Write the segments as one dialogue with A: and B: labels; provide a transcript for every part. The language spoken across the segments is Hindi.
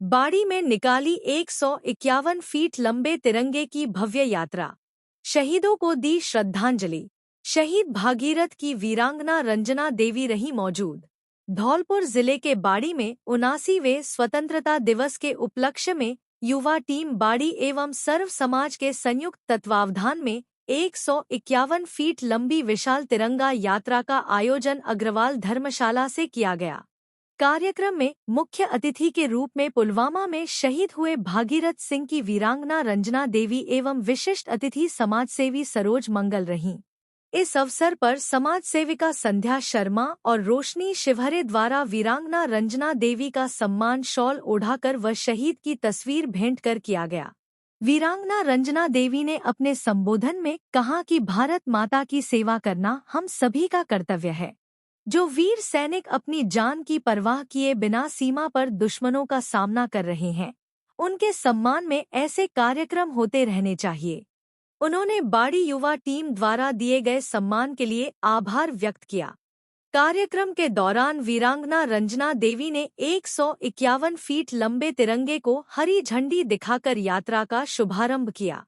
A: बाड़ी में निकाली 151 फीट लंबे तिरंगे की भव्य यात्रा। शहीदों को दी श्रद्धांजलि। शहीद भागीरथ की वीरांगना रंजना देवी रही मौजूद। धौलपुर जिले के बाड़ी में 79वें स्वतंत्रता दिवस के उपलक्ष्य में युवा टीम बाड़ी एवं सर्व समाज के संयुक्त तत्वावधान में 151 फीट लंबी विशाल तिरंगा यात्रा का आयोजन अग्रवाल धर्मशाला से किया गया। कार्यक्रम में मुख्य अतिथि के रूप में पुलवामा में शहीद हुए भागीरथ सिंह की वीरांगना रंजना देवी एवं विशिष्ट अतिथि समाजसेवी सरोज मंगल रहीं। इस अवसर पर समाज सेविका संध्या शर्मा और रोशनी शिवहरे द्वारा वीरांगना रंजना देवी का सम्मान शॉल ओढ़ाकर व शहीद की तस्वीर भेंट कर किया गया। वीरांगना रंजना देवी ने अपने संबोधन में कहा कि भारत माता की सेवा करना हम सभी का कर्तव्य है। जो वीर सैनिक अपनी जान की परवाह किए बिना सीमा पर दुश्मनों का सामना कर रहे हैं, उनके सम्मान में ऐसे कार्यक्रम होते रहने चाहिए। उन्होंने बाड़ी युवा टीम द्वारा दिए गए सम्मान के लिए आभार व्यक्त किया। कार्यक्रम के दौरान वीरांगना रंजना देवी ने 151 फीट लंबे तिरंगे को हरी झंडी दिखाकर यात्रा का शुभारंभ किया।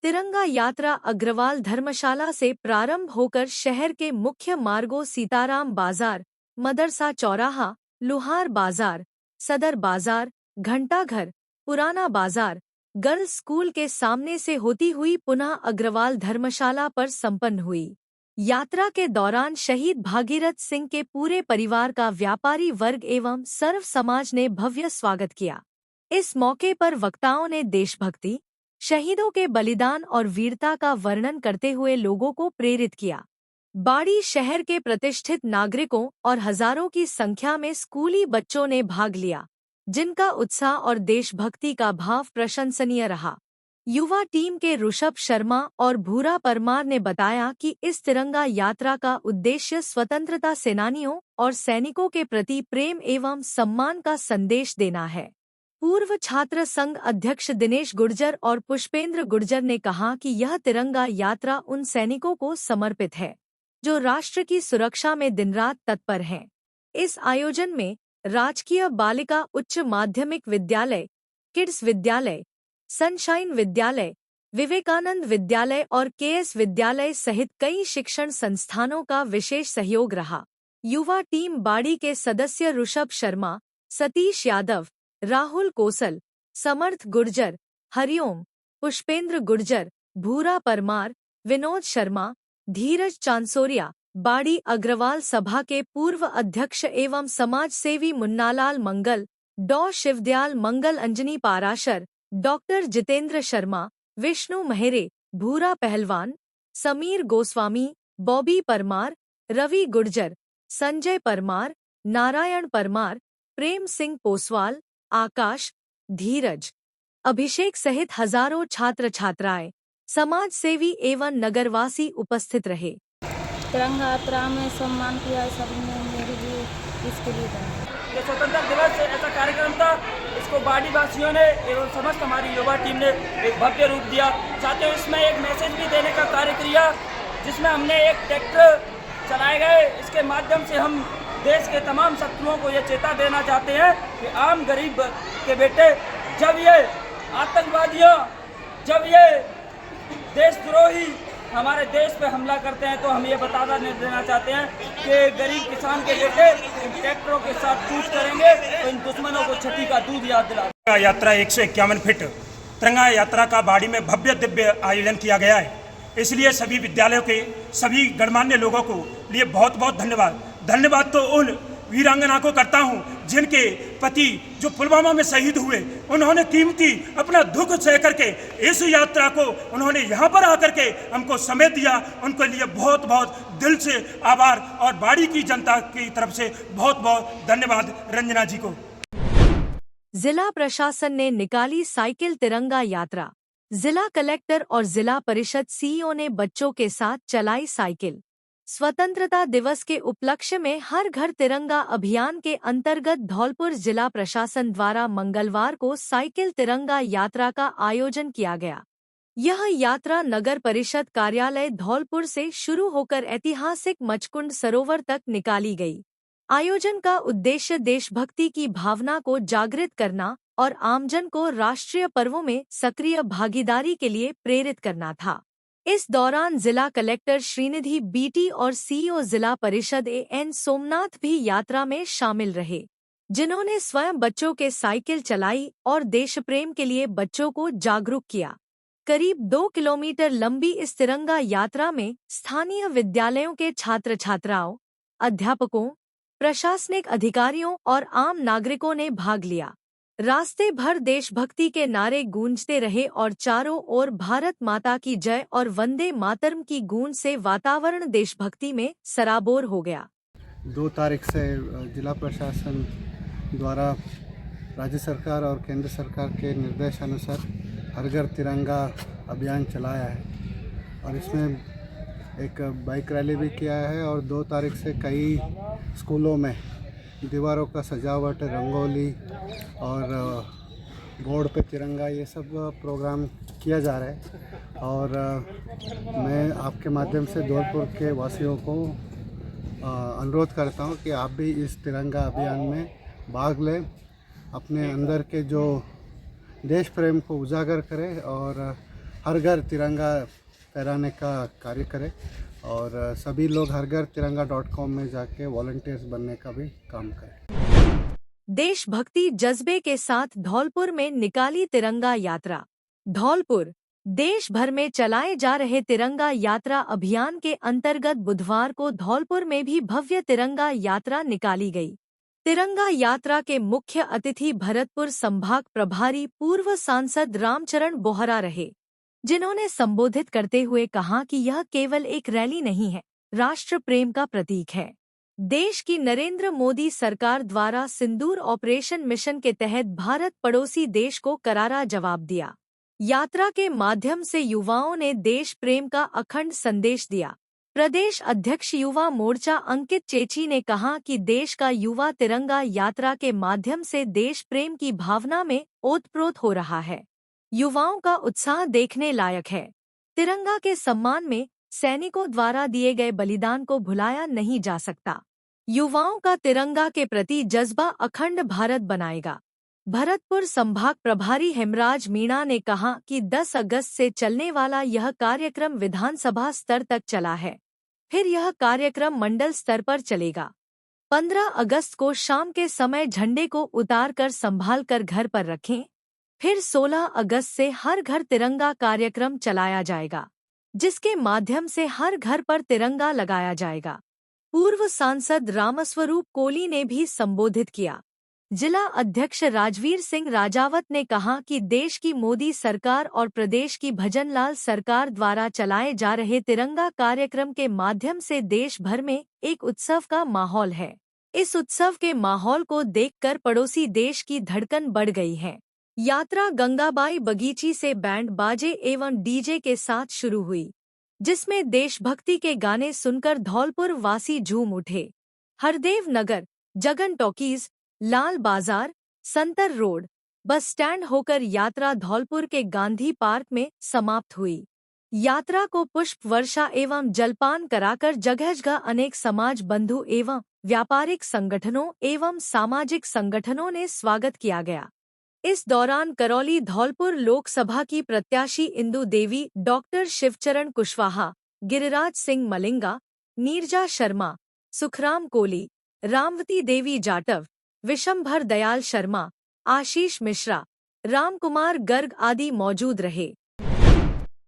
A: तिरंगा यात्रा अग्रवाल धर्मशाला से प्रारंभ होकर शहर के मुख्य मार्गों सीताराम बाजार, मदरसा चौराहा, लुहार बाजार, सदर बाजार, घंटाघर, पुराना बाजार, गर्ल्स स्कूल के सामने से होती हुई पुनः अग्रवाल धर्मशाला पर संपन्न हुई। यात्रा के दौरान शहीद भागीरथ सिंह के पूरे परिवार का व्यापारी वर्ग एवं सर्व समाज ने भव्य स्वागत किया। इस मौके पर वक्ताओं ने देशभक्ति, शहीदों के बलिदान और वीरता का वर्णन करते हुए लोगों को प्रेरित किया। बाड़ी शहर के प्रतिष्ठित नागरिकों और हजारों की संख्या में स्कूली बच्चों ने भाग लिया, जिनका उत्साह और देशभक्ति का भाव प्रशंसनीय रहा। युवा टीम के ऋषभ शर्मा और भूरा परमार ने बताया कि इस तिरंगा यात्रा का उद्देश्य स्वतंत्रता सेनानियों और सैनिकों के प्रति प्रेम एवं सम्मान का संदेश देना है। पूर्व छात्र संघ अध्यक्ष दिनेश गुर्जर और पुष्पेंद्र गुर्जर ने कहा कि यह तिरंगा यात्रा उन सैनिकों को समर्पित है, जो राष्ट्र की सुरक्षा में दिन रात तत्पर हैं। इस आयोजन में राजकीय बालिका उच्च माध्यमिक विद्यालय, किड्स विद्यालय, सनशाइन विद्यालय, विवेकानंद विद्यालय और केएस विद्यालय सहित कई शिक्षण संस्थानों का विशेष सहयोग रहा। युवा टीम बाड़ी के सदस्य ऋषभ शर्मा, सतीश यादव, राहुल कोसल, समर्थ गुर्जर, हरिओम, पुष्पेंद्र गुर्जर, भूरा परमार, विनोद शर्मा, धीरज चांसोरिया, बाड़ी अग्रवाल सभा के पूर्व अध्यक्ष एवं समाजसेवी मुन्नालाल मंगल, डॉ शिवदयाल मंगल, अंजनी पाराशर, डॉक्टर जितेंद्र शर्मा, विष्णु मेहरे, भूरा पहलवान, समीर गोस्वामी, बॉबी परमार, रवि गुर्जर, संजय परमार, नारायण परमार, प्रेम सिंह पोसवाल, आकाश, धीरज, अभिषेक सहित हजारों छात्र छात्राएं, समाज सेवी एवं नगरवासी उपस्थित रहे।
B: तिरंगा यात्रा में सम्मान किया सबने, मेरे लिए इसके लिए
C: ये स्वतंत्रता दिवस ऐसा कार्यक्रम था, इसको बाड़ी वासियों ने एवं समस्त हमारी युवा टीम ने एक भव्य रूप दिया। साथ ही इसमें एक मैसेज भी देने का कार्य किया, जिसमें हमने एक ट्रैक्टर चलाए गए। इसके माध्यम से हम देश के तमाम शत्रुओं को ये चेता देना चाहते हैं कि आम गरीब के बेटे, जब ये आतंकवादियों, जब ये देशद्रोही हमारे देश पे हमला करते हैं, तो हम ये बता देना चाहते हैं कि गरीब किसान के बेटे इन ट्रैक्टरों के साथ कूच करेंगे तो इन दुश्मनों को छठी का दूध याद दिला।
D: यात्रा 151 फीट तिरंगा यात्रा का बाड़ी में भव्य दिव्य आयोजन किया गया है। इसलिए सभी विद्यालयों के सभी गणमान्य लोगों को लिए बहुत बहुत धन्यवाद तो उन वीरांगना को करता हूं, जिनके पति जो पुलवामा में शहीद हुए, उन्होंने कीमती अपना दुख सह करके इस यात्रा को उन्होंने यहाँ पर आकर के हमको समय दिया। उनके लिए बहुत बहुत दिल से आभार और बाड़ी की जनता की तरफ से बहुत बहुत धन्यवाद रंजना जी को।
A: जिला प्रशासन ने निकाली साइकिल तिरंगा यात्रा। जिला कलेक्टर और जिला परिषद सीईओ ने बच्चों के साथ चलाई साइकिल। स्वतंत्रता दिवस के उपलक्ष्य में हर घर तिरंगा अभियान के अंतर्गत धौलपुर जिला प्रशासन द्वारा मंगलवार को साइकिल तिरंगा यात्रा का आयोजन किया गया। यह यात्रा नगर परिषद कार्यालय धौलपुर से शुरू होकर ऐतिहासिक मचकुंड सरोवर तक निकाली गई। आयोजन का उद्देश्य देशभक्ति की भावना को जागृत करना और आमजन को राष्ट्रीय पर्वों में सक्रिय भागीदारी के लिए प्रेरित करना था। इस दौरान जिला कलेक्टर श्रीनिधि बीटी और सीईओ जिला परिषद एन सोमनाथ भी यात्रा में शामिल रहे, जिन्होंने स्वयं बच्चों के साइकिल चलाई और देशप्रेम के लिए बच्चों को जागरूक किया। करीब 2 किलोमीटर लंबी इस तिरंगा यात्रा में स्थानीय विद्यालयों के छात्र छात्राओं, अध्यापकों, प्रशासनिक अधिकारियों और आम नागरिकों ने भाग लिया। रास्ते भर देशभक्ति के नारे गूंजते रहे और चारों ओर भारत माता की जय और वंदे मातरम की गूंज से वातावरण देशभक्ति में सराबोर हो गया।
E: 2 तारीख से जिला प्रशासन द्वारा राज्य सरकार और केंद्र सरकार के निर्देशानुसार हर घर तिरंगा अभियान चलाया है और इसमें एक बाइक रैली भी किया है और 2 तारीख से कई स्कूलों में दीवारों का सजावट, रंगोली और बोर्ड पे तिरंगा, ये सब प्रोग्राम किया जा रहा है। और मैं आपके माध्यम से धौलपुर के वासियों को अनुरोध करता हूँ कि आप भी इस तिरंगा अभियान में भाग लें, अपने अंदर के जो देश प्रेम को उजागर करें और हर घर तिरंगा फहराने का कार्य करें और सभी लोग हरघरतिरंगा.com में जाके वॉलंटियर्स बनने का भी काम करें।
A: देशभक्ति जज्बे के साथ धौलपुर में निकाली तिरंगा यात्रा। धौलपुर देश भर में चलाए जा रहे तिरंगा यात्रा अभियान के अंतर्गत बुधवार को धौलपुर में भी भव्य तिरंगा यात्रा निकाली गई। तिरंगा यात्रा के मुख्य अतिथि भरतपुर संभाग प्रभारी पूर्व सांसद रामचरण बोहरा रहे, जिन्होंने संबोधित करते हुए कहा कि यह केवल एक रैली नहीं है, राष्ट्र प्रेम का प्रतीक है। देश की नरेंद्र मोदी सरकार द्वारा सिंदूर ऑपरेशन मिशन के तहत भारत पड़ोसी देश को करारा जवाब दिया। यात्रा के माध्यम से युवाओं ने देश प्रेम का अखंड संदेश दिया। प्रदेश अध्यक्ष युवा मोर्चा अंकित चेची ने कहा कि देश का युवा तिरंगा यात्रा के माध्यम से देश प्रेम की भावना में ओतप्रोत हो रहा है। युवाओं का उत्साह देखने लायक है। तिरंगा के सम्मान में सैनिकों द्वारा दिए गए बलिदान को भुलाया नहीं जा सकता। युवाओं का तिरंगा के प्रति जज्बा अखंड भारत बनाएगा। भरतपुर संभाग प्रभारी हेमराज मीणा ने कहा कि 10 अगस्त से चलने वाला यह कार्यक्रम विधानसभा स्तर तक चला है, फिर यह कार्यक्रम मंडल स्तर पर चलेगा। 15 अगस्त को शाम के समय झंडे को उतार कर संभाल कर घर पर रखें। फिर 16 अगस्त से हर घर तिरंगा कार्यक्रम चलाया जाएगा, जिसके माध्यम से हर घर पर तिरंगा लगाया जाएगा। पूर्व सांसद रामस्वरूप कोली ने भी संबोधित किया। जिला अध्यक्ष राजवीर सिंह राजावत ने कहा कि देश की मोदी सरकार और प्रदेश की भजनलाल सरकार द्वारा चलाए जा रहे तिरंगा कार्यक्रम के माध्यम से देश भर में एक उत्सव का माहौल है। इस उत्सव के माहौल को देखकर पड़ोसी देश की धड़कन बढ़ गई है। यात्रा गंगाबाई बगीची से बैंड बाजे एवं डीजे के साथ शुरू हुई, जिसमें देशभक्ति के गाने सुनकर धौलपुर वासी झूम उठे। हरदेव नगर, जगन टॉकीज, लाल बाजार, संतर रोड, बस स्टैंड होकर यात्रा धौलपुर के गांधी पार्क में समाप्त हुई। यात्रा को पुष्प वर्षा एवं जलपान कराकर जगह जगह अनेक समाज बंधु एवं व्यापारिक संगठनों एवं सामाजिक संगठनों ने स्वागत किया गया। इस दौरान करौली धौलपुर लोकसभा की प्रत्याशी इंदु देवी, डॉक्टर शिवचरण कुशवाहा, गिरिराज सिंह मलिंगा, नीरजा शर्मा, सुखराम कोली, रामवती देवी जाटव, विशंभर दयाल शर्मा, आशीष मिश्रा, रामकुमार गर्ग आदि मौजूद रहे।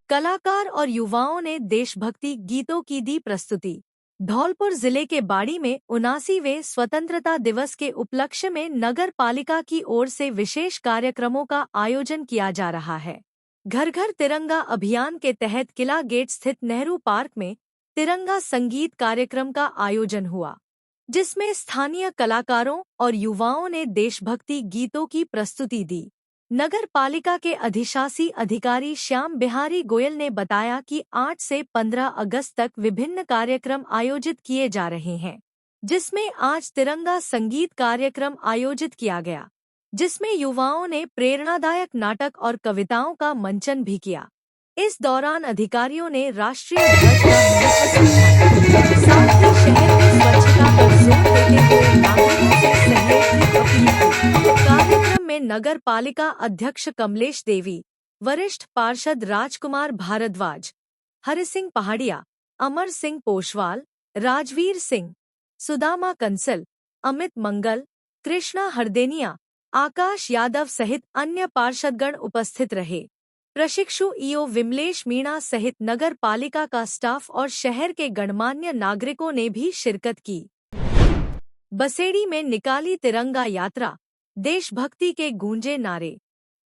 A: कलाकार और युवाओं ने देशभक्ति गीतों की दी प्रस्तुति। धौलपुर जिले के बाड़ी में 79वें स्वतंत्रता दिवस के उपलक्ष्य में नगर पालिका की ओर से विशेष कार्यक्रमों का आयोजन किया जा रहा है। घर घर तिरंगा अभियान के तहत किला गेट स्थित नेहरू पार्क में तिरंगा संगीत कार्यक्रम का आयोजन हुआ, जिसमें स्थानीय कलाकारों और युवाओं ने देशभक्ति गीतों की प्रस्तुति दी। नगर पालिका के अधिशासी अधिकारी श्याम बिहारी गोयल ने बताया कि 8 से 15 अगस्त तक विभिन्न कार्यक्रम आयोजित किए जा रहे हैं, जिसमें आज तिरंगा संगीत कार्यक्रम आयोजित किया गया, जिसमें युवाओं ने प्रेरणादायक नाटक और कविताओं का मंचन भी किया। इस दौरान अधिकारियों ने राष्ट्रीय ध्वज का महत्व समझाया, साथ ही शहर में स्वच्छता पर जोर देते हुए नागरिकों से सहयोग की अपील की। कार्यक्रम में नगर पालिका अध्यक्ष कमलेश देवी, वरिष्ठ पार्षद राजकुमार भारद्वाज, हरिसिंह पहाड़िया, अमर सिंह पोशवाल, राजवीर सिंह, सुदामा कंसल, अमित मंगल, कृष्णा हरदेनिया, आकाश यादव सहित अन्य पार्षदगण उपस्थित रहे। प्रशिक्षु ईओ विमलेश मीणा सहित नगर पालिका का स्टाफ और शहर के गणमान्य नागरिकों ने भी शिरकत की। बसेड़ी में निकाली तिरंगा यात्रा, देशभक्ति के गूंजे नारे।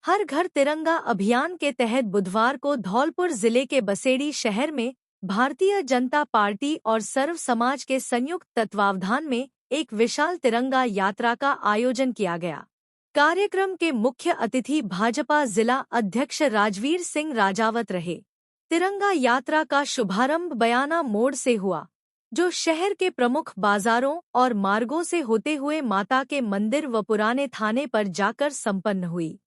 A: हर घर तिरंगा अभियान के तहत बुधवार को धौलपुर जिले के बसेड़ी शहर में भारतीय जनता पार्टी और सर्व समाज के संयुक्त तत्वावधान में एक विशाल तिरंगा यात्रा का आयोजन किया गया। कार्यक्रम के मुख्य अतिथि भाजपा जिला अध्यक्ष राजवीर सिंह राजावत रहे। तिरंगा यात्रा का शुभारंभ बयाना मोड़ से हुआ, जो शहर के प्रमुख बाजारों और मार्गों से होते हुए माता के मंदिर व पुराने थाने पर जाकर संपन्न हुई।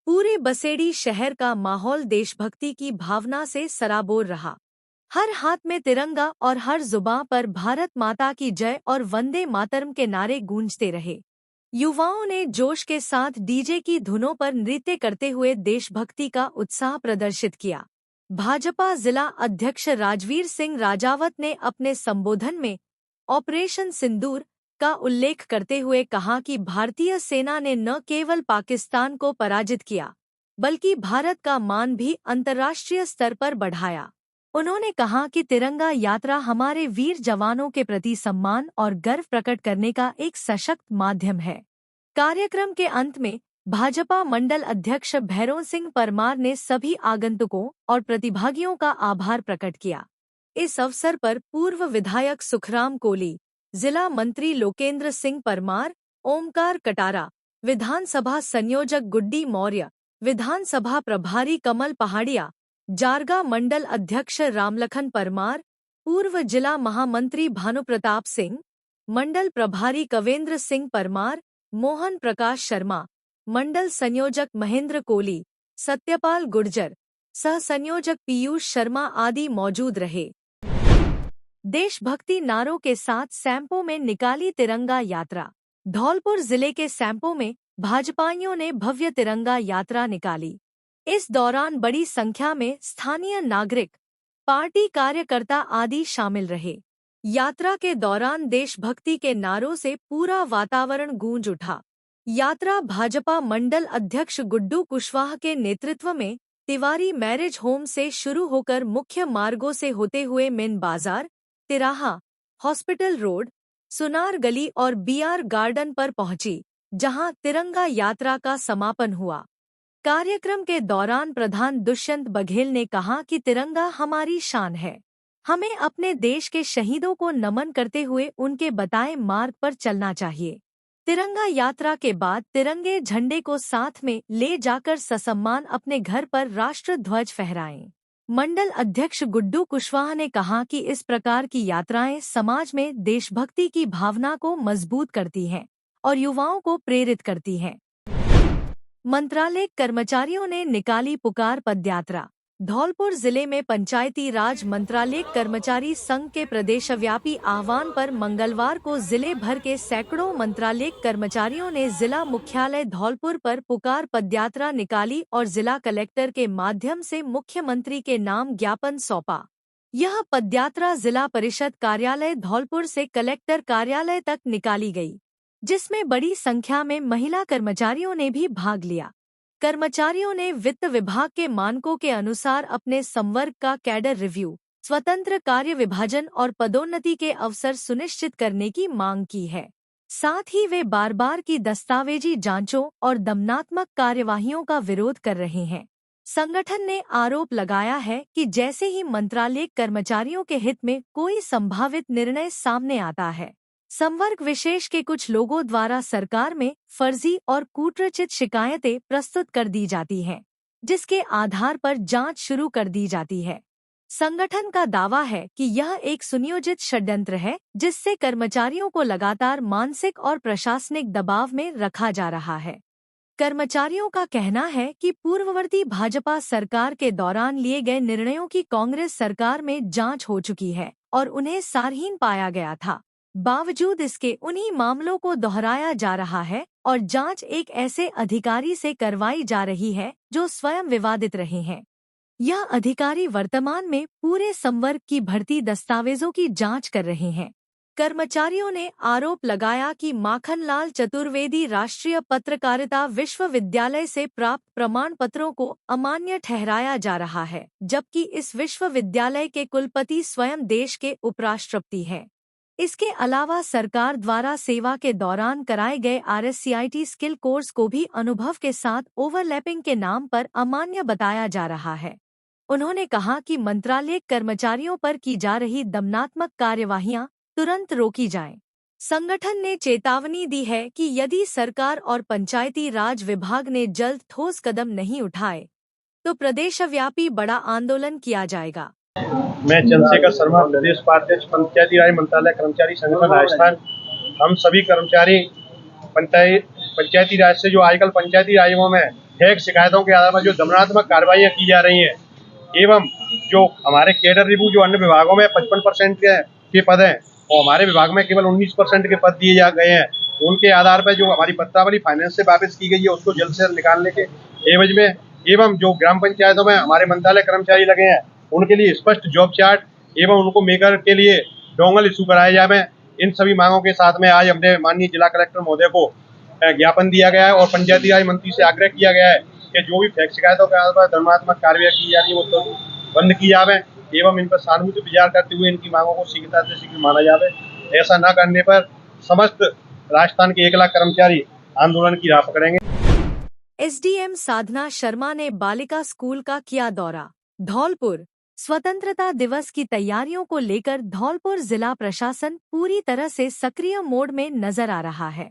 A: पूरे बसेड़ी शहर का माहौल देशभक्ति की भावना से सराबोर रहा। हर हाथ में तिरंगा और हर जुबां पर भारत माता की जय और वंदे मातरम के नारे गूंजते रहे। युवाओं ने जोश के साथ डीजे की धुनों पर नृत्य करते हुए देशभक्ति का उत्साह प्रदर्शित किया। भाजपा जिला अध्यक्ष राजवीर सिंह राजावत ने अपने संबोधन में ऑपरेशन सिंदूर का उल्लेख करते हुए कहा कि भारतीय सेना ने न केवल पाकिस्तान को पराजित किया, बल्कि भारत का मान भी अंतर्राष्ट्रीय स्तर पर बढ़ाया। उन्होंने कहा कि तिरंगा यात्रा हमारे वीर जवानों के प्रति सम्मान और गर्व प्रकट करने का एक सशक्त माध्यम है। कार्यक्रम के अंत में भाजपा मंडल अध्यक्ष भैरों सिंह परमार ने सभी आगंतुकों और प्रतिभागियों का आभार प्रकट किया। इस अवसर पर पूर्व विधायक सुखराम कोली, जिला मंत्री लोकेंद्र सिंह परमार, ओमकार कटारा, विधानसभा संयोजक गुड्डी मौर्य, विधानसभा प्रभारी कमल पहाड़िया, जारगा मंडल अध्यक्ष रामलखन परमार, पूर्व जिला महामंत्री भानुप्रताप सिंह, मंडल प्रभारी कवेंद्र सिंह परमार, मोहन प्रकाश शर्मा, मंडल संयोजक महेंद्र कोली, सत्यपाल गुर्जर, सह संयोजक पीयूष शर्मा आदि मौजूद रहे। देशभक्ति नारों के साथ सैंपो में निकाली तिरंगा यात्रा। धौलपुर जिले के सैंपो में भाजपाइयों ने भव्य तिरंगा यात्रा निकाली। इस दौरान बड़ी संख्या में स्थानीय नागरिक, पार्टी कार्यकर्ता आदि शामिल रहे। यात्रा के दौरान देशभक्ति के नारों से पूरा वातावरण गूंज उठा। यात्रा भाजपा मंडल अध्यक्ष गुड्डू कुशवाहा के नेतृत्व में तिवारी मैरिज होम से शुरू होकर मुख्य मार्गों से होते हुए मेन बाजार, तिराहा, हॉस्पिटल रोड, सुनार गली और बीआर गार्डन पर पहुंची, जहां तिरंगा यात्रा का समापन हुआ। कार्यक्रम के दौरान प्रधान दुष्यंत बघेल ने कहा कि तिरंगा हमारी शान है। हमें अपने देश के शहीदों को नमन करते हुए उनके बताए मार्ग पर चलना चाहिए। तिरंगा यात्रा के बाद तिरंगे झंडे को साथ में ले जाकर ससम्मान अपने घर पर राष्ट्र ध्वज फहराएं। मंडल अध्यक्ष गुड्डू कुशवाहा ने कहा कि इस प्रकार की यात्राएं समाज में देशभक्ति की भावना को मजबूत करती हैं और युवाओं को प्रेरित करती हैं। मंत्रालय कर्मचारियों ने निकाली पुकार पदयात्रा। धौलपुर जिले में पंचायती राज मंत्रालय कर्मचारी संघ के प्रदेशव्यापी आह्वान पर मंगलवार को जिले भर के सैकड़ों मंत्रालय कर्मचारियों ने जिला मुख्यालय धौलपुर पर पुकार पदयात्रा निकाली और जिला कलेक्टर के माध्यम से मुख्यमंत्री के नाम ज्ञापन सौंपा। यह पदयात्रा जिला परिषद कार्यालय धौलपुर से कलेक्टर कार्यालय तक निकाली गई, जिसमें बड़ी संख्या में महिला कर्मचारियों ने भी भाग लिया। कर्मचारियों ने वित्त विभाग के मानकों के अनुसार अपने संवर्ग का कैडर रिव्यू, स्वतंत्र कार्य विभाजन और पदोन्नति के अवसर सुनिश्चित करने की मांग की है। साथ ही वे बार बार की दस्तावेजी जांचों और दमनात्मक कार्यवाहियों का विरोध कर रहे हैं। संगठन ने आरोप लगाया है कि जैसे ही मंत्रालय कर्मचारियों के हित में कोई संभावित निर्णय सामने आता है, संवर्ग विशेष के कुछ लोगों द्वारा सरकार में फर्जी और कूटरचित शिकायतें प्रस्तुत कर दी जाती हैं, जिसके आधार पर जांच शुरू कर दी जाती है। संगठन का दावा है कि यह एक सुनियोजित षड्यंत्र है, जिससे कर्मचारियों को लगातार मानसिक और प्रशासनिक दबाव में रखा जा रहा है। कर्मचारियों का कहना है कि पूर्ववर्ती भाजपा सरकार के दौरान लिए गए निर्णयों की कांग्रेस सरकार में जांच हो चुकी है और उन्हें सारहीन पाया गया था। बावजूद इसके उन्हीं मामलों को दोहराया जा रहा है और जांच एक ऐसे अधिकारी से करवाई जा रही है जो स्वयं विवादित रहे हैं। यह अधिकारी वर्तमान में पूरे संवर्ग की भर्ती दस्तावेजों की जांच कर रहे हैं। कर्मचारियों ने आरोप लगाया कि माखनलाल चतुर्वेदी राष्ट्रीय पत्रकारिता विश्वविद्यालय से प्राप्त प्रमाण पत्रों को अमान्य ठहराया जा रहा है, जबकि इस विश्वविद्यालय के कुलपति स्वयं देश के उपराष्ट्रपति हैं। इसके अलावा सरकार द्वारा सेवा के दौरान कराए गए RSCIT स्किल कोर्स को भी अनुभव के साथ ओवरलैपिंग के नाम पर अमान्य बताया जा रहा है। उन्होंने कहा कि मंत्रालय कर्मचारियों पर की जा रही दमनात्मक कार्यवाहियां तुरंत रोकी जाएं। संगठन ने चेतावनी दी है कि यदि सरकार और पंचायती राज विभाग ने जल्द ठोस कदम नहीं उठाए तो प्रदेशव्यापी बड़ा आंदोलन किया जाएगा।
F: मैं चंद्रशेखर शर्मा, प्रदेश उपाध्यक्ष पंचायती राज मंत्रालय कर्मचारी संगठन राजस्थान। हम सभी कर्मचारी पंचायती राज से जो आजकल पंचायती राजों में फेक शिकायतों के आधार पर जो दमनात्मक कार्रवाइयाँ की जा रही हैं एवं जो हमारे कैडर रिव्यू जो अन्य विभागों में 55% के पद हैं और हमारे विभाग में केवल 19% के पद दिए जा गए हैं, उनके आधार पर जो हमारी पत्रावली फाइनेंस से वापस की गई है उसको जल्द से जल्द निकालने के एवज में एवं जो ग्राम पंचायतों में हमारे मंत्रालय कर्मचारी लगे हैं उनके लिए स्पष्ट जॉब चार्ट एवं उनको मेकर के लिए डोंगल इशू कराए जाए। इन सभी मांगों के साथ में आज हमने माननीय जिला कलेक्टर महोदय को ज्ञापन दिया गया है और पंचायती राज मंत्री से आग्रह किया गया है कि जो भी फेक शिकायतों के आधार पर दंडात्मक कार्रवाई की जा रही है वो तो बंद की जाए एवं इन पर सहानुभूति विचार करते हुए इनकी मांगों को शीघ्रता से शीघ्र माना जाए। ऐसा न करने पर समस्त राजस्थान के 1 लाख कर्मचारी आंदोलन की राह पकड़ेंगे।
A: SDM साधना शर्मा ने बालिका स्कूल का किया दौरा। धौलपुर स्वतंत्रता दिवस की तैयारियों को लेकर धौलपुर जिला प्रशासन पूरी तरह से सक्रिय मोड में नजर आ रहा है।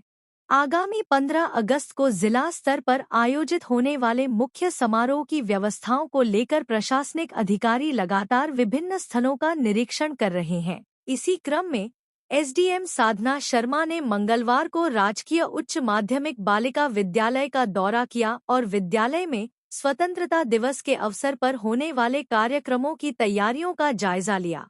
A: आगामी 15 अगस्त को जिला स्तर पर आयोजित होने वाले मुख्य समारोह की व्यवस्थाओं को लेकर प्रशासनिक अधिकारी लगातार विभिन्न स्थलों का निरीक्षण कर रहे हैं। इसी क्रम में SDM साधना शर्मा ने मंगलवार को राजकीय उच्च माध्यमिक बालिका विद्यालय का दौरा किया और विद्यालय में स्वतंत्रता दिवस के अवसर पर होने वाले कार्यक्रमों की तैयारियों का जायजा लिया।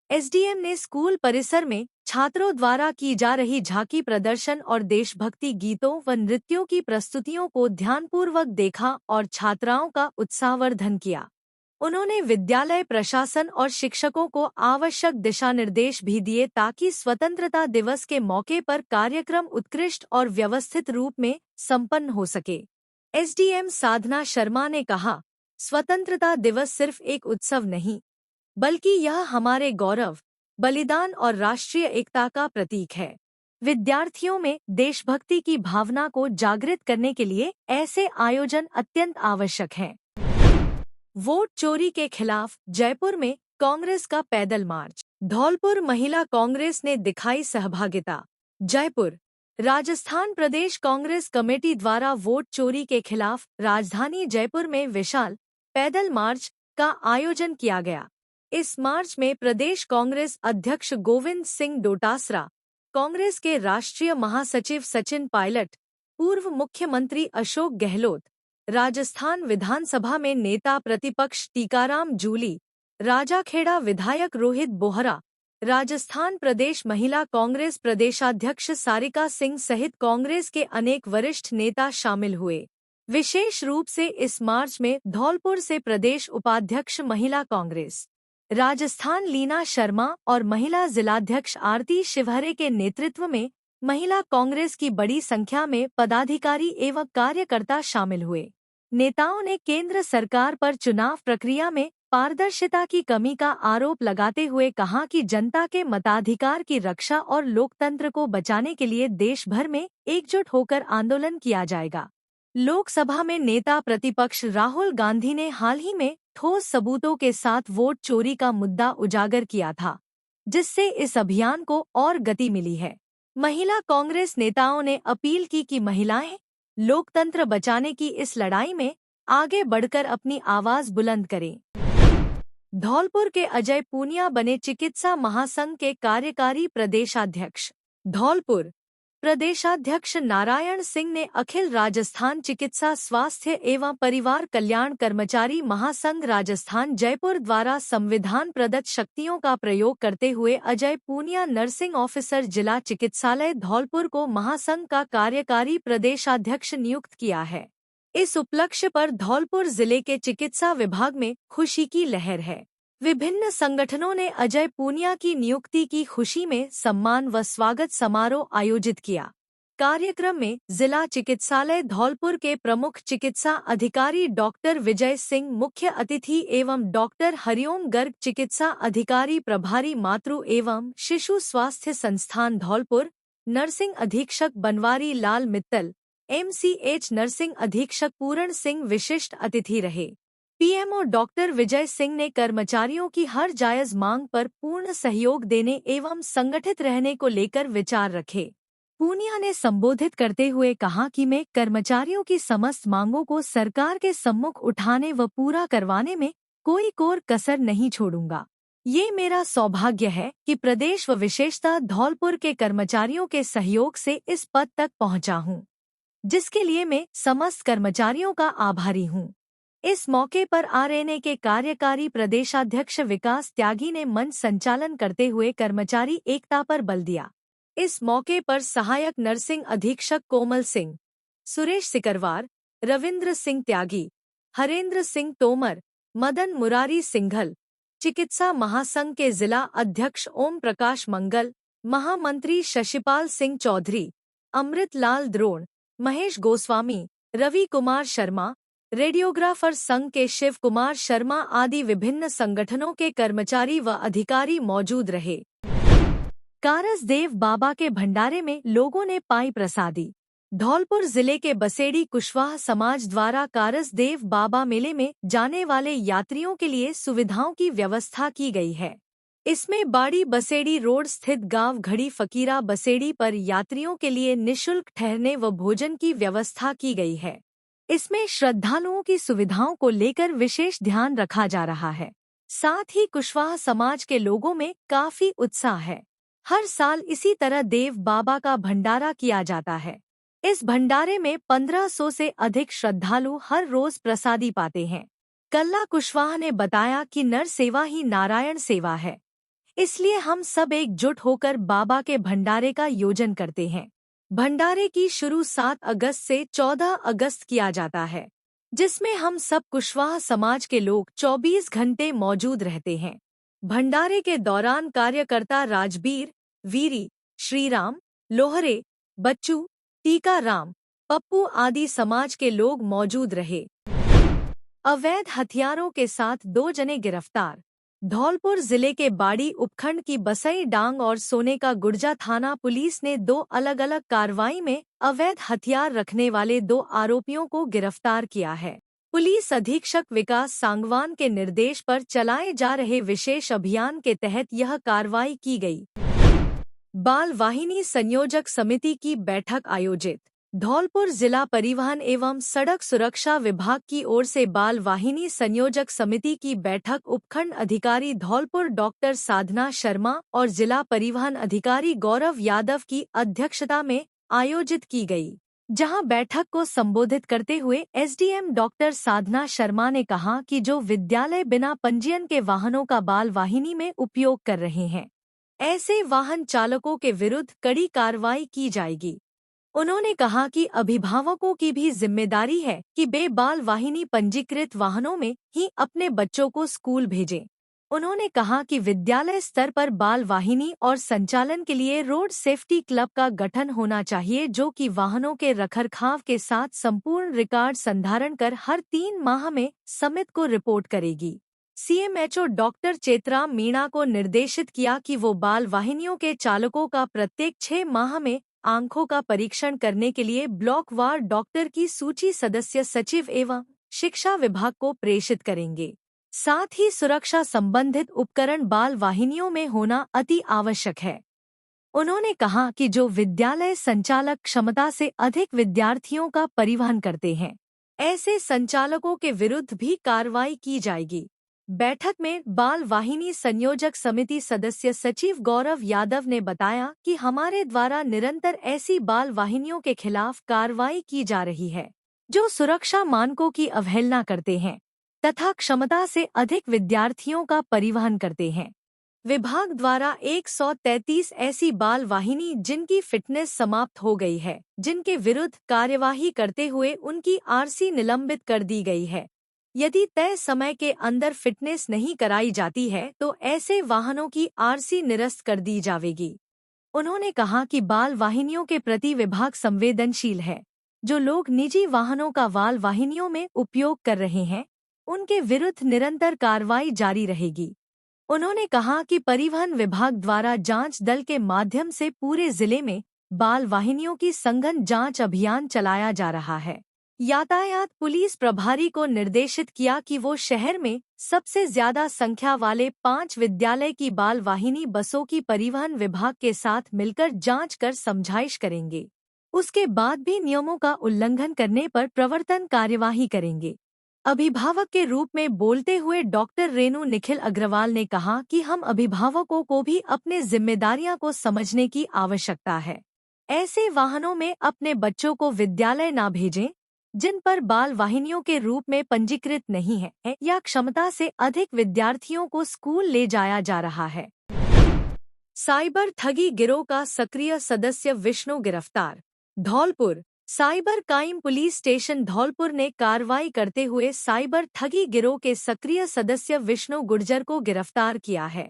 A: SDM ने स्कूल परिसर में छात्रों द्वारा की जा रही झांकी प्रदर्शन और देशभक्ति गीतों व नृत्यों की प्रस्तुतियों को ध्यानपूर्वक देखा और छात्राओं का उत्साहवर्धन किया। उन्होंने विद्यालय प्रशासन और शिक्षकों को आवश्यक दिशा निर्देश भी दिए ताकि स्वतंत्रता दिवस के मौके पर कार्यक्रम उत्कृष्ट और व्यवस्थित रूप में संपन्न हो सके। SDM साधना शर्मा ने कहा, स्वतंत्रता दिवस सिर्फ एक उत्सव नहीं बल्कि यह हमारे गौरव, बलिदान और राष्ट्रीय एकता का प्रतीक है। विद्यार्थियों में देशभक्ति की भावना को जागृत करने के लिए ऐसे आयोजन अत्यंत आवश्यक हैं। वोट चोरी के खिलाफ जयपुर में कांग्रेस का पैदल मार्च। धौलपुर महिला कांग्रेस ने दिखाई सहभागिता। जयपुर राजस्थान प्रदेश कांग्रेस कमेटी द्वारा वोट चोरी के खिलाफ राजधानी जयपुर में विशाल पैदल मार्च का आयोजन किया गया। इस मार्च में प्रदेश कांग्रेस अध्यक्ष गोविंद सिंह डोटासरा, कांग्रेस के राष्ट्रीय महासचिव सचिन पायलट, पूर्व मुख्यमंत्री अशोक गहलोत, राजस्थान विधानसभा में नेता प्रतिपक्ष टीकाराम जूली, राजाखेड़ा विधायक रोहित बोहरा, राजस्थान प्रदेश महिला कांग्रेस प्रदेशाध्यक्ष सारिका सिंह सहित कांग्रेस के अनेक वरिष्ठ नेता शामिल हुए। विशेष रूप से इस मार्च में धौलपुर से प्रदेश उपाध्यक्ष महिला कांग्रेस राजस्थान लीना शर्मा और महिला जिलाध्यक्ष आरती शिवहरे के नेतृत्व में महिला कांग्रेस की बड़ी संख्या में पदाधिकारी एवं कार्यकर्ता शामिल हुए। नेताओं ने केंद्र सरकार पर चुनाव प्रक्रिया में पारदर्शिता की कमी का आरोप लगाते हुए कहा कि जनता के मताधिकार की रक्षा और लोकतंत्र को बचाने के लिए देश भर में एकजुट होकर आंदोलन किया जाएगा। लोकसभा में नेता प्रतिपक्ष राहुल गांधी ने हाल ही में ठोस सबूतों के साथ वोट चोरी का मुद्दा उजागर किया था, जिससे इस अभियान को और गति मिली है। महिला कांग्रेस नेताओं ने अपील की कि महिलाएं लोकतंत्र बचाने की इस लड़ाई में आगे बढ़कर अपनी आवाज बुलंद करें। धौलपुर के अजय पूनिया बने चिकित्सा महासंघ के कार्यकारी प्रदेशाध्यक्ष। धौलपुर प्रदेशाध्यक्ष नारायण सिंह ने अखिल राजस्थान चिकित्सा स्वास्थ्य एवं परिवार कल्याण कर्मचारी महासंघ राजस्थान जयपुर द्वारा संविधान प्रदत्त शक्तियों का प्रयोग करते हुए अजय पूनिया नर्सिंग ऑफिसर जिला चिकित्सालय धौलपुर को महासंघ का कार्यकारी प्रदेशाध्यक्ष नियुक्त किया है। इस उपलक्ष्य पर धौलपुर जिले के चिकित्सा विभाग में खुशी की लहर है। विभिन्न संगठनों ने अजय पूनिया की नियुक्ति की खुशी में सम्मान व स्वागत समारोह आयोजित किया। कार्यक्रम में जिला चिकित्सालय धौलपुर के प्रमुख चिकित्सा अधिकारी डॉक्टर विजय सिंह मुख्य अतिथि एवं डॉक्टर हरिओम गर्ग चिकित्सा अधिकारी प्रभारी मातृ एवं शिशु स्वास्थ्य संस्थान धौलपुर, नर्सिंग अधीक्षक बनवारी लाल मित्तल, MCH नर्सिंग अधीक्षक पूरण सिंह विशिष्ट अतिथि रहे। पीएमओ डॉक्टर विजय सिंह ने कर्मचारियों की हर जायज मांग पर पूर्ण सहयोग देने एवं संगठित रहने को लेकर विचार रखे। पूनिया ने संबोधित करते हुए कहा कि मैं कर्मचारियों की समस्त मांगों को सरकार के सम्मुख उठाने व पूरा करवाने में कोई कोर कसर नहीं छोड़ूंगा। ये मेरा सौभाग्य है कि प्रदेश व विशेषतः धौलपुर के कर्मचारियों के सहयोग से इस पद तक पहुंचा हूं, जिसके लिए मैं समस्त कर्मचारियों का आभारी हूं। इस मौके पर आरएनए के कार्यकारी प्रदेशाध्यक्ष विकास त्यागी ने मंच संचालन करते हुए कर्मचारी एकता पर बल दिया। इस मौके पर सहायक नर्सिंग अधीक्षक कोमल सिंह, सुरेश सिकरवार, रविंद्र सिंह त्यागी, हरेंद्र सिंह तोमर, मदन मुरारी सिंघल, चिकित्सा महासंघ के जिला अध्यक्ष ओम प्रकाश मंगल, महामंत्री शशिपाल सिंह चौधरी, अमृत लाल द्रोण, महेश गोस्वामी, रवि कुमार शर्मा, रेडियोग्राफर संघ के शिव कुमार शर्मा आदि विभिन्न संगठनों के कर्मचारी व अधिकारी मौजूद रहे। कारसदेव बाबा के भंडारे में लोगों ने पाई प्रसादी। धौलपुर जिले के बसेड़ी कुशवाहा समाज द्वारा कारसदेव बाबा मेले में जाने वाले यात्रियों के लिए सुविधाओं की व्यवस्था की गई है। इसमें बाड़ी बसेड़ी रोड स्थित गांव घड़ी फकीरा बसेड़ी पर यात्रियों के लिए निःशुल्क ठहरने व भोजन की व्यवस्था की गई है। इसमें श्रद्धालुओं की सुविधाओं को लेकर विशेष ध्यान रखा जा रहा है। साथ ही कुशवाहा समाज के लोगों में काफी उत्साह है। हर साल इसी तरह देव बाबा का भंडारा किया जाता है। इस भंडारे में 1500 से अधिक श्रद्धालु हर रोज प्रसादी पाते हैं। कल्ला कुशवाहा ने बताया कि नर सेवा ही नारायण सेवा है, इसलिए हम सब एकजुट होकर बाबा के भंडारे का आयोजन करते हैं। भंडारे की शुरू 7 अगस्त से 14 अगस्त किया जाता है, जिसमें हम सब कुशवाहा समाज के लोग 24 घंटे मौजूद रहते हैं। भंडारे के दौरान कार्यकर्ता राजबीर, वीरी, श्रीराम, लोहरे, बच्चू, टीकाराम, पप्पू आदि समाज के लोग मौजूद रहे। अवैध हथियारों के साथ 2 जने गिरफ्तार। धौलपुर जिले के बाड़ी उपखंड की बसई डांग और सोने का गुर्जा थाना पुलिस ने 2 अलग अलग कार्रवाई में अवैध हथियार रखने वाले 2 आरोपियों को गिरफ्तार किया है। पुलिस अधीक्षक विकास सांगवान के निर्देश पर चलाए जा रहे विशेष अभियान के तहत यह कार्रवाई की गई। बाल वाहिनी संयोजक समिति की बैठक आयोजित। धौलपुर जिला परिवहन एवं सड़क सुरक्षा विभाग की ओर से बाल वाहिनी संयोजक समिति की बैठक उपखंड अधिकारी धौलपुर डॉक्टर साधना शर्मा और जिला परिवहन अधिकारी गौरव यादव की अध्यक्षता में आयोजित की गई, जहां बैठक को संबोधित करते हुए SDM डॉक्टर साधना शर्मा ने कहा कि जो विद्यालय बिना पंजीयन के वाहनों का बाल वाहिनी में उपयोग कर रहे हैं, ऐसे वाहन चालकों के विरुद्ध कड़ी कार्रवाई की जाएगी। उन्होंने कहा कि अभिभावकों की भी जिम्मेदारी है कि वे बाल वाहिनी पंजीकृत वाहनों में ही अपने बच्चों को स्कूल भेजें। उन्होंने कहा कि विद्यालय स्तर पर बाल वाहिनी और संचालन के लिए रोड सेफ्टी क्लब का गठन होना चाहिए, जो कि वाहनों के रखरखाव के साथ संपूर्ण रिकॉर्ड संधारण कर हर 3 माह में समिति को रिपोर्ट करेगी। CMHO डॉक्टर चेतराम मीणा को निर्देशित किया कि वो बाल वाहिनियों के चालकों का प्रत्येक 6 माह में आंखों का परीक्षण करने के लिए ब्लॉक वार डॉक्टर की सूची सदस्य सचिव एवं शिक्षा विभाग को प्रेषित करेंगे। साथ ही सुरक्षा संबंधित उपकरण बाल वाहिनियों में होना अति आवश्यक है। उन्होंने कहा कि जो विद्यालय संचालक क्षमता से अधिक विद्यार्थियों का परिवहन करते हैं, ऐसे संचालकों के विरुद्ध भी कार्रवाई की जाएगी। बैठक में बाल वाहिनी संयोजक समिति सदस्य सचिव गौरव यादव ने बताया कि हमारे द्वारा निरंतर ऐसी बाल वाहिनियों के खिलाफ कार्रवाई की जा रही है जो सुरक्षा मानकों की अवहेलना करते हैं तथा क्षमता से अधिक विद्यार्थियों का परिवहन करते हैं। विभाग द्वारा 133 ऐसी बाल वाहिनी जिनकी फिटनेस समाप्त हो गई है, जिनके विरुद्ध कार्यवाही करते हुए उनकी आरसी निलंबित कर दी गई है। यदि तय समय के अंदर फिटनेस नहीं कराई जाती है तो ऐसे वाहनों की आरसी निरस्त कर दी जाएगी। उन्होंने कहा कि बाल वाहिनियों के प्रति विभाग संवेदनशील है। जो लोग निजी वाहनों का बाल वाहिनियों में उपयोग कर रहे हैं, उनके विरुद्ध निरंतर कार्रवाई जारी रहेगी। उन्होंने कहा कि परिवहन विभाग द्वारा जांच दल के माध्यम से पूरे जिले में बाल वाहिनियों की सघन जांच अभियान चलाया जा रहा है। यातायात पुलिस प्रभारी को निर्देशित किया कि वो शहर में सबसे ज्यादा संख्या वाले 5 विद्यालय की बाल वाहिनी बसों की परिवहन विभाग के साथ मिलकर जांच कर समझाइश करेंगे। उसके बाद भी नियमों का उल्लंघन करने पर प्रवर्तन कार्यवाही करेंगे। अभिभावक के रूप में बोलते हुए डॉक्टर रेणु निखिल अग्रवाल ने कहा कि हम अभिभावकों को भी अपने जिम्मेदारियां को समझने की आवश्यकता है। ऐसे वाहनों में अपने बच्चों को विद्यालय न भेजें जिन पर बाल वाहिनियों के रूप में पंजीकृत नहीं है या क्षमता से अधिक विद्यार्थियों को स्कूल ले जाया जा रहा है। साइबर ठगी गिरोह का सक्रिय सदस्य विष्णु गिरफ्तार। Dholpur cyber crime police station Dholpur ने कार्रवाई करते हुए साइबर ठगी गिरोह के सक्रिय सदस्य विष्णु गुर्जर को गिरफ्तार किया है,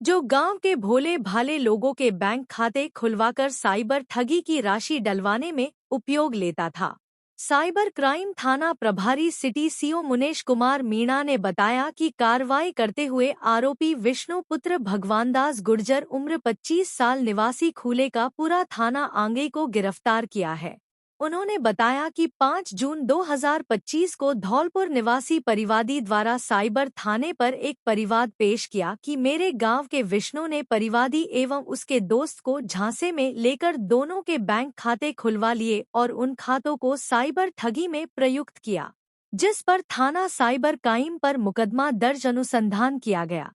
A: जो गांव के भोले भाले लोगों के बैंक खाते खुलवाकर साइबर ठगी की राशि डलवाने में उपयोग लेता था। साइबर क्राइम थाना प्रभारी सिटी सीओ मुनेश कुमार मीणा ने बताया कि कार्रवाई करते हुए आरोपी विष्णु पुत्र भगवानदास गुर्जर उम्र 25 साल निवासी खूले का पूरा थाना आंगे को गिरफ्तार किया है। उन्होंने बताया कि 5 जून 2025 को धौलपुर निवासी परिवादी द्वारा साइबर थाने पर एक परिवाद पेश किया कि मेरे गांव के विष्णु ने परिवादी एवं उसके दोस्त को झांसे में लेकर दोनों के बैंक खाते खुलवा लिए और उन खातों को साइबर ठगी में प्रयुक्त किया, जिस पर थाना साइबर क्राइम पर मुकदमा दर्ज अनुसंधान किया गया।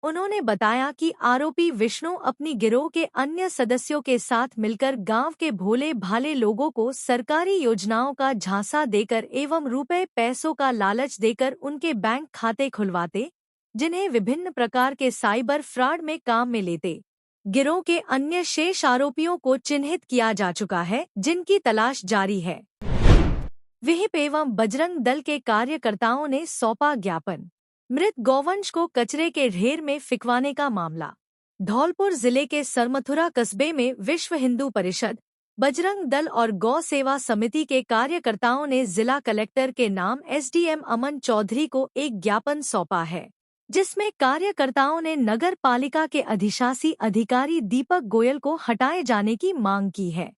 A: उन्होंने बताया कि आरोपी विष्णु अपनी गिरोह के अन्य सदस्यों के साथ मिलकर गांव के भोले भाले लोगों को सरकारी योजनाओं का झांसा देकर एवं रुपए पैसों का लालच देकर उनके बैंक खाते खुलवाते, जिन्हें विभिन्न प्रकार के साइबर फ्रॉड में काम में लेते। गिरोह के अन्य शेष आरोपियों को चिन्हित किया जा चुका है, जिनकी तलाश जारी है। विहिप एवं बजरंग दल के कार्यकर्ताओं ने सौंपा ज्ञापन। मृत गौवंश को कचरे के ढेर में फिकवाने का मामला। धौलपुर जिले के सरमथुरा कस्बे में विश्व हिंदू परिषद, बजरंग दल और गौ सेवा समिति के कार्यकर्ताओं ने जिला कलेक्टर के नाम एसडीएम अमन चौधरी को एक ज्ञापन सौंपा है, जिसमें कार्यकर्ताओं ने नगर पालिका के अधिशासी अधिकारी दीपक गोयल को हटाए जाने की मांग की है।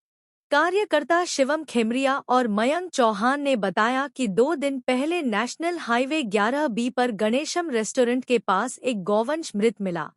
A: कार्यकर्ता शिवम खेमरिया और मयंक चौहान ने बताया कि 2 दिन पहले नेशनल हाईवे 11B पर गणेशम रेस्टोरेंट के पास एक गौवंश मृत मिला,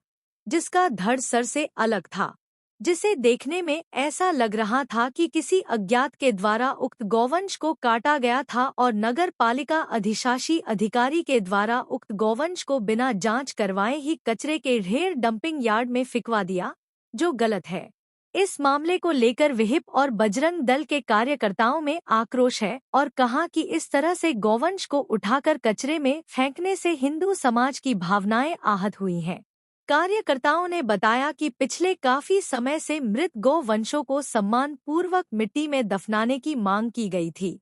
A: जिसका धड़ सर से अलग था, जिसे देखने में ऐसा लग रहा था कि किसी अज्ञात के द्वारा उक्त गौवंश को काटा गया था और नगर पालिका अधिशासी अधिकारी के द्वारा उक्त गौवंश को बिना जांच करवाए ही कचरे के ढेर डंपिंग यार्ड में फिकवा दिया, जो गलत है। इस मामले को लेकर विहिप और बजरंग दल के कार्यकर्ताओं में आक्रोश है और कहा कि इस तरह से गौवंश को उठाकर कचरे में फेंकने से हिंदू समाज की भावनाएं आहत हुई हैं। कार्यकर्ताओं ने बताया कि पिछले काफी समय से मृत गौवंशों को सम्मान पूर्वक मिट्टी में दफनाने की मांग की गई थी,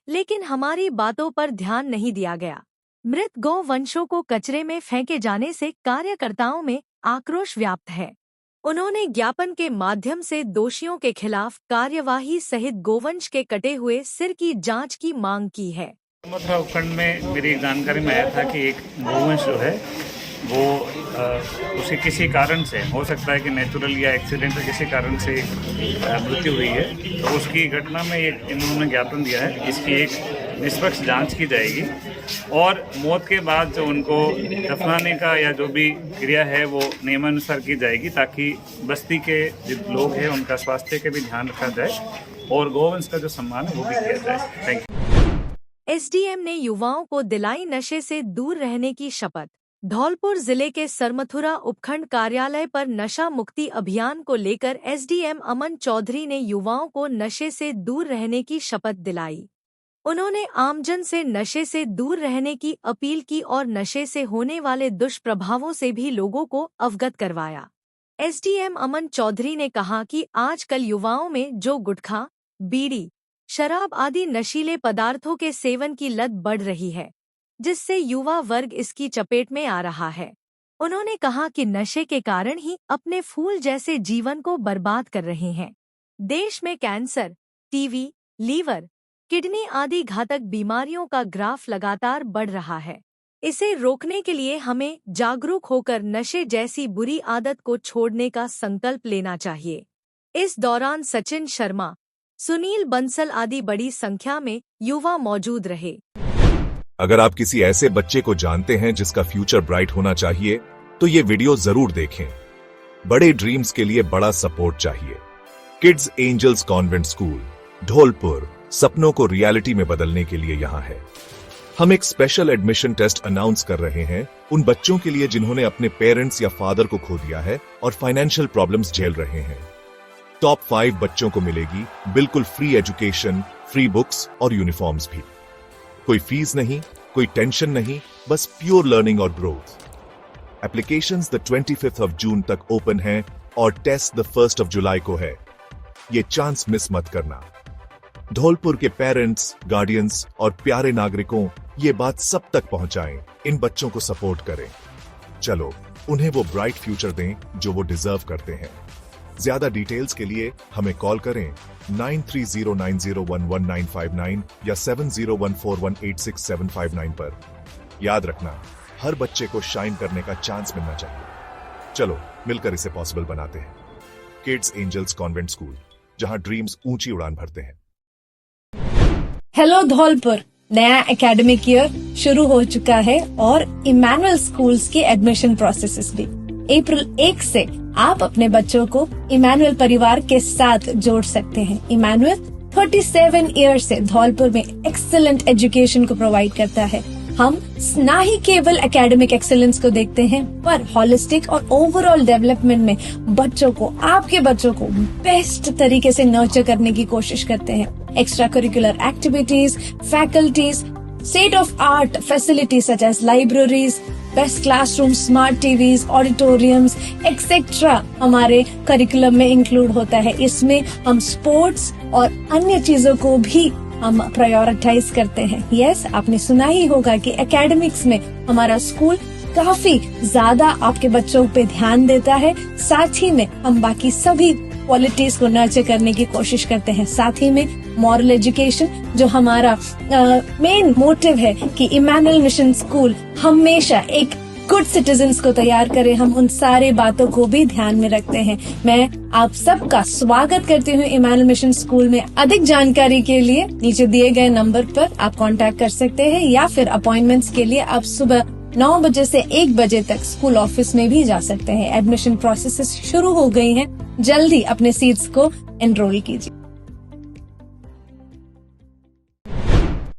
A: लेकिन हमारी बातों पर ध्यान नहीं दिया गया। मृत गौवंशों को कचरे में फेंके जाने से कार्यकर्ताओं में आक्रोश व्याप्त है। उन्होंने ज्ञापन के माध्यम से दोषियों के खिलाफ कार्यवाही सहित गोवंश के कटे हुए सिर की जांच की मांग की है।
G: मथुरा उपखंड में मेरी जानकारी में आया था कि एक गोवंश जो है वो उसे किसी कारण से, हो सकता है कि नेचुरल या एक्सीडेंटल किसी कारण से मृत्यु हुई है, तो उसकी घटना में इन्होंने ज्ञापन दिया है। इसकी एक निष्पक्ष जांच की जाएगी और मौत के बाद जो उनको दफनाने का या जो भी क्रिया है वो नियमानुसार की जाएगी, ताकि बस्ती के जो लोग हैं उनका स्वास्थ्य का भी ध्यान रखा जाए और गोवंश का जो सम्मान है वो भी किया जाए। Thank you.
A: एसडीएम ने युवाओं को दिलाई नशे से दूर रहने की शपथ। धौलपुर जिले के सरमथुरा उपखंड कार्यालय पर नशा मुक्ति अभियान को लेकर एसडीएम अमन चौधरी ने युवाओं को नशे से दूर रहने की शपथ दिलाई। उन्होंने आमजन से नशे से दूर रहने की अपील की और नशे से होने वाले दुष्प्रभावों से भी लोगों को अवगत करवाया। एसडीएम अमन चौधरी ने कहा कि आजकल युवाओं में जो गुटखा, बीड़ी, शराब आदि नशीले पदार्थों के सेवन की लत बढ़ रही है, जिससे युवा वर्ग इसकी चपेट में आ रहा है। उन्होंने कहा कि नशे के कारण ही अपने फूल जैसे जीवन को बर्बाद कर रहे हैं। देश में कैंसर, टीबी, लीवर, किडनी आदि घातक बीमारियों का ग्राफ लगातार बढ़ रहा है। इसे रोकने के लिए हमें जागरूक होकर नशे जैसी बुरी आदत को छोड़ने का संकल्प लेना चाहिए। इस दौरान सचिन शर्मा, सुनील बंसल आदि बड़ी संख्या में युवा मौजूद रहे।
H: अगर आप किसी ऐसे बच्चे को जानते हैं जिसका फ्यूचर ब्राइट होना चाहिए, तो ये वीडियो जरूर देखें। बड़े ड्रीम्स के लिए बड़ा सपोर्ट चाहिए। Kids angels convent school, Dholpur, सपनों को रियलिटी में बदलने के लिए यहाँ है। हम एक स्पेशल एडमिशन टेस्ट अनाउंस कर रहे हैं उन बच्चों के लिए जिन्होंने अपने पेरेंट्स या फादर को खो दिया है और फाइनेंशियल प्रॉब्लम्स झेल रहे हैं। टॉप 5 बच्चों को मिलेगी बिल्कुल फ्री एजुकेशन, फ्री बुक्स और यूनिफॉर्म्स भी। कोई फीस नहीं, कोई टेंशन नहीं, बस प्योर लर्निंग और growth. Applications the 25th of June तक ओपन हैं और test the 1st of July को है। ये चांस मिस मत करना। धौलपुर के पेरेंट्स, गार्डियंस और प्यारे नागरिकों, ये बात सब तक पहुंचाएं। इन बच्चों को सपोर्ट करें। चलो उन्हें वो ब्राइट फ्यूचर दें जो वो डिजर्व करते हैं। ज्यादा डिटेल्स के लिए हमें कॉल करें 9309011959 या 7014186759 पर। याद रखना, हर बच्चे को शाइन करने का चांस मिलना चाहिए। चलो मिलकर इसे पॉसिबल बनाते हैं। किड्स एंजल्स कॉन्वेंट स्कूल, जहां ड्रीम्स ऊंची उड़ान भरते हैं।
I: हेलो धौलपुर, नया एकेडमिक ईयर शुरू हो चुका है और इमैनुअल स्कूल्स के एडमिशन प्रोसेसेस भी। अप्रैल 1 से आप अपने बच्चों को इमैनुअल परिवार के साथ जोड़ सकते हैं। इमैनुअल 37 ईयर से धौलपुर में एक्सीलेंट एजुकेशन को प्रोवाइड करता है। हम ना ही केवल एकेडमिक एक्सेलेंस को देखते हैं, पर हॉलिस्टिक और ओवरऑल डेवलपमेंट में आपके बच्चों को बेस्ट तरीके से नर्चर करने की कोशिश करते हैं। Extra curricular activities, faculties, state of art facilities such as libraries, best classroom, smart TVs, auditoriums etcetera हमारे करिकुलम में इंक्लूड होता है। इसमें हम स्पोर्ट्स और अन्य चीजों को भी हम प्रायोरिटाइज करते हैं। यस, आपने सुना ही होगा कि एकेडमिक्स में हमारा स्कूल काफी ज्यादा आपके बच्चों पे ध्यान देता है। साथ ही में हम बाकी सभी क्वालिटीज को नर्चर करने की कोशिश करते हैं। साथ ही में मॉरल एजुकेशन, जो हमारा मेन मोटिव है कि इमैनुअल मिशन स्कूल हमेशा एक गुड सिटीजन्स को तैयार करे, हम उन सारे बातों को भी ध्यान में रखते हैं। मैं आप सबका स्वागत करती हूँ इमैनुअल मिशन स्कूल में। अधिक जानकारी के लिए नीचे दिए गए नंबर पर आप कांटेक्ट कर सकते हैं या फिर अपॉइंटमेंट्स के लिए आप सुबह 9 बजे से 1 बजे तक स्कूल ऑफिस में भी जा सकते हैं। एडमिशन प्रोसेस शुरू हो गई हैं, जल्दी अपने सीट्स को एनरोल कीजिए।